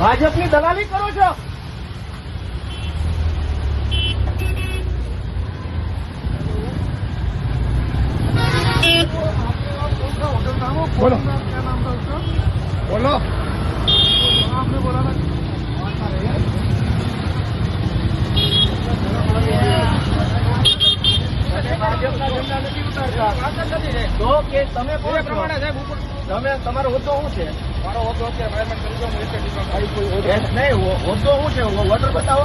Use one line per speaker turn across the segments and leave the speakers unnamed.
ભાજપની દલાલી કરો છો.
બોલો બોલો
ભાજપના ઝંડા નથી ઉતારતા તો કે તમે કોણ છો? તમે તમારો હોદ્દો શું છે?
મારો હોદ્દો અત્યારે
નહીં, હોદ્દો શું છે? ઓર્ડર બતાવો.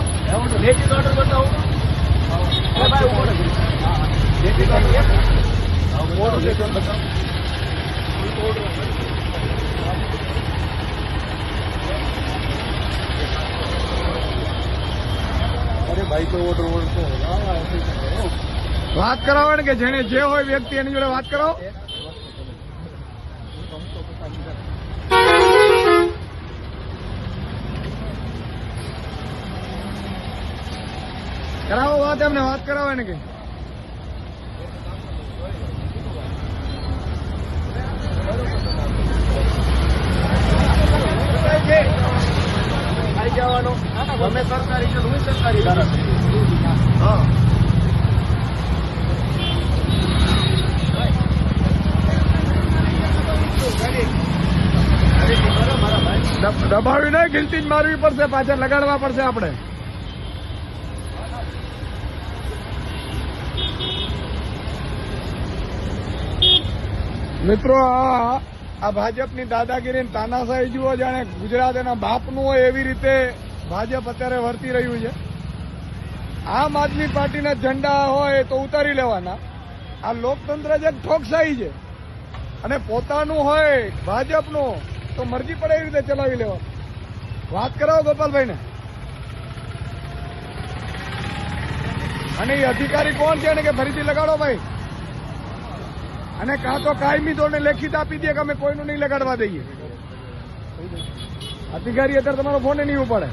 લેખિત ઓર્ડર બતાવો. લેખિત ઓર્ડર બતાવો.
અરે ભાઈ તો ઓર્ડર વાત કરાવો ને કે જેને જે હોય વ્યક્તિ એની જોડે વાત કરાવો. કરાવો વાત, એમને વાત કરાવો ને કે
આવી જવાનો. તમે સરકારી છો, હું સરકારી ધારાસભ્ય. હા,
દબાવી નહીં, ગિલતી જ મારવી પડશે, પાછળ લગાડવા પડશે આપણે. મિત્રો આ ભાજપની દાદાગીરી તાનાશાહી જુઓ, જાણે ગુજરાત એના બાપનું હોય એવી રીતે ભાજપ અત્યારે વર્તી રહ્યું છે. આમ આદમી પાર્ટીના ઝંડા હોય તો ઉતારી લેવાના. આ લોકતંત્ર જ એક ઠોકશાહી છે અને પોતાનું હોય ભાજપનું તો મરજી પડે એવી રીતે ચલાવી લેવાનું. વાત કરાવો ગોપાલભાઈને. અને એ અધિકારી કોણ છે કે ફરીથી લગાડો ભાઈ, અને કાં તો કાયમી ધોરણે લેખિત આપી દે કે અમે કોઈનું નહીં લગાડવા દઈએ. અધિકારી અત્યારે તમારો ફોન નહીં ઉપાડે.